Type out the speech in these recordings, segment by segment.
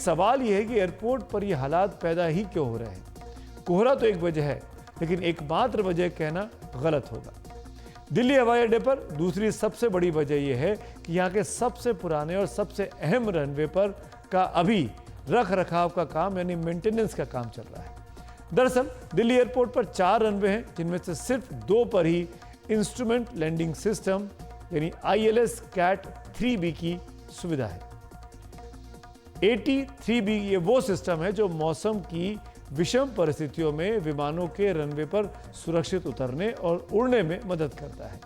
सवाल यह है कि एयरपोर्ट पर यह हालात पैदा ही क्यों हो रहे हैं। कोहरा तो एक वजह है, लेकिन एकमात्र वजह कहना गलत होगा। दिल्ली हवाई अड्डे पर दूसरी सबसे बड़ी वजह यह है कि यहाँ के सबसे पुराने और सबसे अहम रनवे पर का अभी रख रखाव का काम यानी मेंटेनेंस का काम चल रहा है। दरअसल दिल्ली एयरपोर्ट पर 4 रनवे हैं, जिनमें से सिर्फ 2 पर ही इंस्ट्रूमेंट लैंडिंग सिस्टम यानी ILS कैट 3B की सुविधा है। AT3B ये वो सिस्टम है जो मौसम की विषम परिस्थितियों में विमानों के रनवे पर सुरक्षित उतरने और उड़ने में मदद करता है।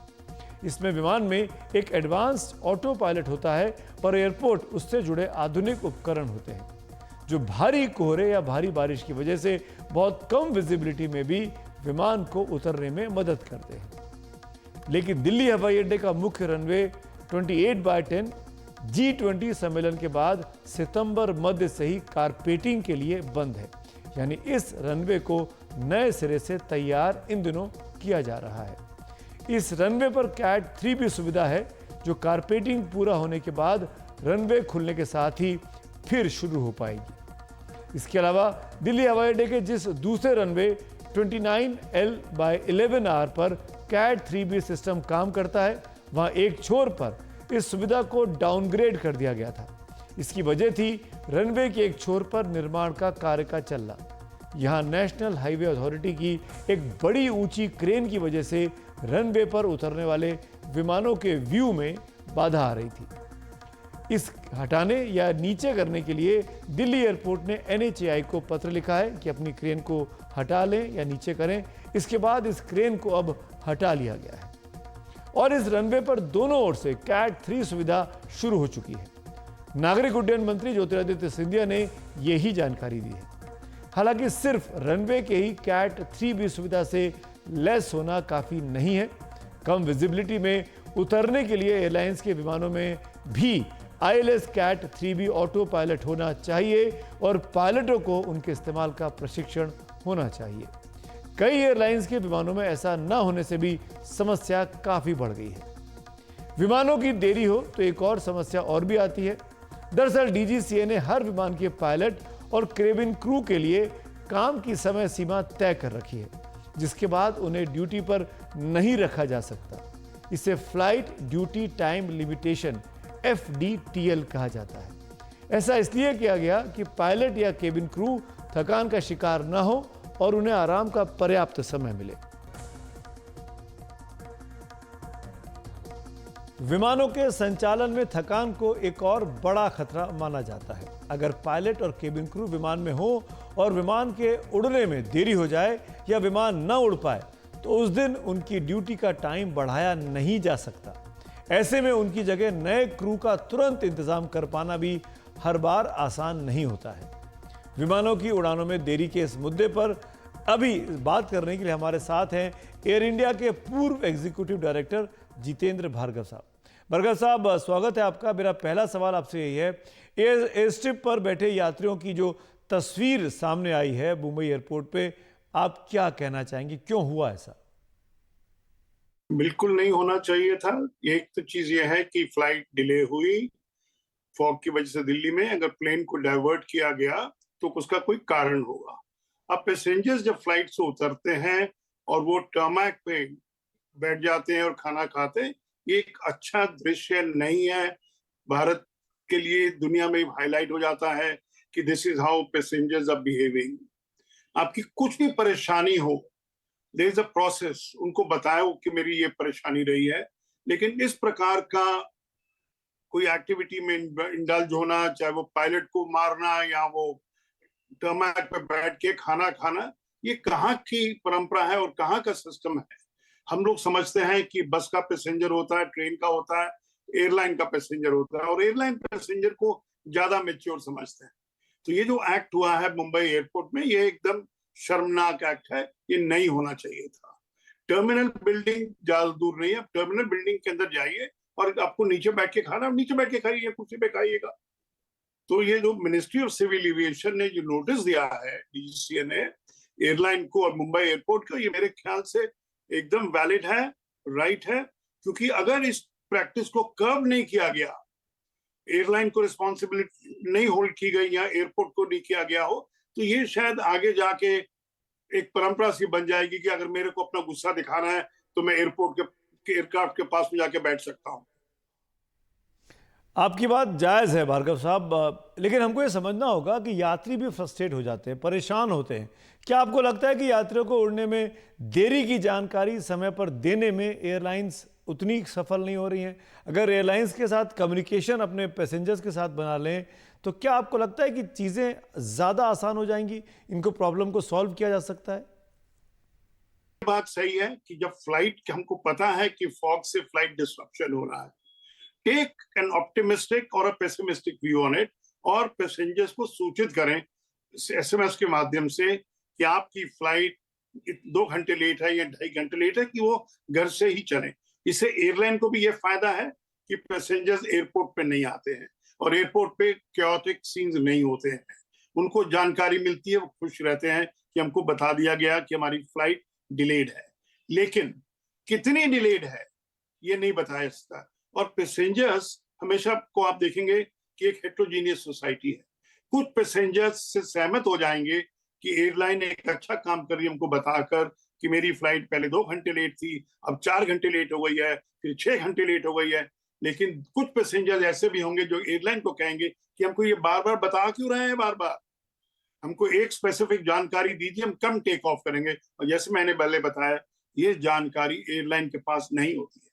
इसमें विमान में एक एडवांस्ड ऑटो पायलट होता है और एयरपोर्ट उससे जुड़े आधुनिक उपकरण होते हैं, जो भारी कोहरे या भारी बारिश की वजह से बहुत कम विजिबिलिटी में भी विमान को उतरने में मदद करते हैं। लेकिन दिल्ली हवाई अड्डे का मुख्य रनवे 28/10 G20 सम्मेलन के बाद सितंबर मध्य से ही कारपेटिंग के लिए बंद है, यानी इस रनवे को नए सिरे से तैयार इन दिनों किया जा रहा है। इस रनवे पर कैट 3B सुविधा है, जो कारपेटिंग पूरा होने के बाद रनवे खुलने के साथ ही फिर शुरू हो पाएगी। इसके अलावा दिल्ली हवाई अड्डे के जिस दूसरे रनवे 29L/11R पर कैट 3B सिस्टम काम करता है, वहां एक छोर पर इस सुविधा को डाउनग्रेड कर दिया गया था। इसकी वजह थी रनवे के एक छोर पर निर्माण का कार्य का चलना। यहां नेशनल हाईवे अथॉरिटी की एक बड़ी ऊंची क्रेन की वजह से रनवे पर उतरने वाले विमानों के व्यू में बाधा आ रही थी। इस हटाने या नीचे करने के लिए दिल्ली एयरपोर्ट ने NHAI को पत्र लिखा है कि अपनी क्रेन को हटा लें या नीचे करें। इसके बाद इस क्रेन को अब हटा लिया गया है और इस रनवे पर दोनों ओर से कैट 3 सुविधा शुरू हो चुकी है। नागरिक उड्डयन मंत्री ज्योतिरादित्य सिंधिया ने यही जानकारी दी है। हालांकि सिर्फ रनवे के ही कैट 3B सुविधा से लैस होना काफी नहीं है। कम विजिबिलिटी में उतरने के लिए एयरलाइंस के विमानों में भी ILS cat 3B auto pilot होना चाहिए और पायलटों को उनके इस्तेमाल का प्रशिक्षण होना चाहिए। कई एयरलाइंस के विमानों में ऐसा न होने से भी समस्या काफी बढ़ गई है। विमानों की देरी हो तो एक और समस्या और भी आती है। दरअसल DGCA ने हर विमान के पायलट और केबिन क्रू के लिए काम की समय सीमा तय कर रखी है, जिसके बाद उन्हें ड्यूटी पर नहीं रखा जा सकता। इसे flight duty time limitation FDTL कहा जाता है। ऐसा इसलिए किया गया कि पायलट या केबिन क्रू थकान का शिकार न हो और उन्हें आराम का पर्याप्त समय मिले। विमानों के संचालन में थकान को एक और बड़ा खतरा माना जाता है। अगर पायलट और केबिन क्रू विमान में हो और विमान के उड़ने में देरी हो जाए या विमान न उड़ पाए, तो उस दिन उनकी ड्यूटी का टाइम बढ़ाया नहीं जा सकता। ऐसे में उनकी जगह नए क्रू का तुरंत इंतजाम कर पाना भी हर बार आसान नहीं होता है। विमानों की उड़ानों में देरी के इस मुद्दे पर अभी बात करने के लिए हमारे साथ हैं एयर इंडिया के पूर्व एग्जीक्यूटिव डायरेक्टर जितेंद्र भार्गव साहब। भार्गव साहब, स्वागत है आपका। मेरा पहला सवाल आपसे यही है, एयर स्ट्रिप पर बैठे यात्रियों की जो तस्वीर सामने आई है मुंबई एयरपोर्ट पे, आप क्या कहना चाहेंगे, क्यों हुआ ऐसा? बिल्कुल नहीं होना चाहिए था। एक तो चीज ये है कि फ्लाइट डिले हुई फॉग की वजह से दिल्ली में, अगर प्लेन को डाइवर्ट किया गया तो उसका कोई कारण होगा। अब पैसेंजर्स जब फ्लाइट से उतरते हैं और वो टर्मैक पे बैठ जाते हैं और खाना खाते हैं, ये एक अच्छा दृश्य नहीं है भारत के लिए। दुनिया में हाईलाइट हो जाता है कि this is how passengers are behaving. आपकी कुछ भी परेशानी हो, देयर इज अ प्रोसेस, उनको बताओ कि मेरी ये परेशानी रही है। लेकिन इस प्रकार का कोई एक्टिविटी में इंडल्ज होना, चाहे वो पायलट को मारना या वो टर्मैक पे बैठ के खाना खाना, ये कहाँ की परंपरा है और कहाँ का सिस्टम है। हम लोग समझते हैं कि बस का पैसेंजर होता है, ट्रेन का होता है, एयरलाइन का पैसेंजर होता है, और एयरलाइन पैसेंजर को ज्यादा मैच्योर समझते हैं। तो ये जो एक्ट हुआ है मुंबई एयरपोर्ट में, ये एकदम शर्मनाक एक्ट है। ये नहीं होना चाहिए था। टर्मिनल बिल्डिंग ज्यादा दूर नहीं है, आप टर्मिनल बिल्डिंग के अंदर जाइए और आपको नीचे बैठ के खाना, नीचे बैठ के खाइए, कुर्सी पे खाइएगा। तो ये जो मिनिस्ट्री ऑफ सिविल एविएशन ने जो नोटिस दिया है DGCA ने एयरलाइन को और मुंबई एयरपोर्ट को, ये मेरे ख्याल से एकदम वैलिड है, राइट है। क्योंकि अगर इस प्रैक्टिस को कर्ब नहीं किया गया एयरलाइन को रिस्पॉन्सिबिलिटी नहीं होल्ड की गई या एयरपोर्ट को नहीं किया गया हो, तो ये शायद आगे जाके एक परंपरा सी बन जाएगी कि अगर मेरे को अपना गुस्सा दिखाना है तो मैं एयरपोर्ट के एयरक्राफ्ट के पास में जाके बैठ सकता हूँ। आपकी बात जायज़ है भार्गव साहब, लेकिन हमको ये समझना होगा कि यात्री भी फ्रस्ट्रेट हो जाते हैं, परेशान होते हैं। क्या आपको लगता है कि यात्रियों को उड़ने में देरी की जानकारी समय पर देने में एयरलाइंस उतनी सफल नहीं हो रही हैं? अगर एयरलाइंस के साथ कम्युनिकेशन अपने पैसेंजर्स के साथ बना लें तो क्या आपको लगता है कि चीज़ें ज़्यादा आसान हो जाएंगी, इनको प्रॉब्लम को सॉल्व किया जा सकता है? बात सही है कि जब फ्लाइट हमको पता है कि फॉग से फ्लाइट डिस्रप्शन हो रहा है, टेक एन ऑप्टिमिस्टिक और पेसिमिस्टिक व्यू ऑन इट और पैसेंजर्स को सूचित करें एसएमएस के माध्यम से कि आपकी फ्लाइट 2 घंटे लेट है या 2.5 घंटे लेट है, कि वो घर से ही चले। इससे एयरलाइन को भी ये फायदा है कि पैसेंजर्स एयरपोर्ट पे नहीं आते हैं और एयरपोर्ट पे कैओटिक सीन्स नहीं होते हैं, उनको जानकारी मिलती है, वो खुश रहते हैं कि हमको बता दिया गया कि हमारी फ्लाइट डिलेड है। लेकिन कितनी डिलेड है ये नहीं बताया जाता, और पैसेंजर्स हमेशा को आप देखेंगे कि एक हेट्रोजीनियस सोसाइटी है। कुछ पैसेंजर्स से सहमत हो जाएंगे कि एयरलाइन एक अच्छा काम कर रही है हमको बताकर कि मेरी फ्लाइट पहले 2 घंटे लेट थी, अब 4 घंटे लेट हो गई है, फिर 6 घंटे लेट हो गई है। लेकिन कुछ पैसेंजर्स ऐसे भी होंगे जो एयरलाइन को कहेंगे कि हमको ये बार बार बता क्यों रहे हैं, बार बार हमको एक स्पेसिफिक जानकारी दीजिए, हम कम टेक ऑफ करेंगे। और जैसे मैंने पहले बताया, ये जानकारी एयरलाइन के पास नहीं होती है।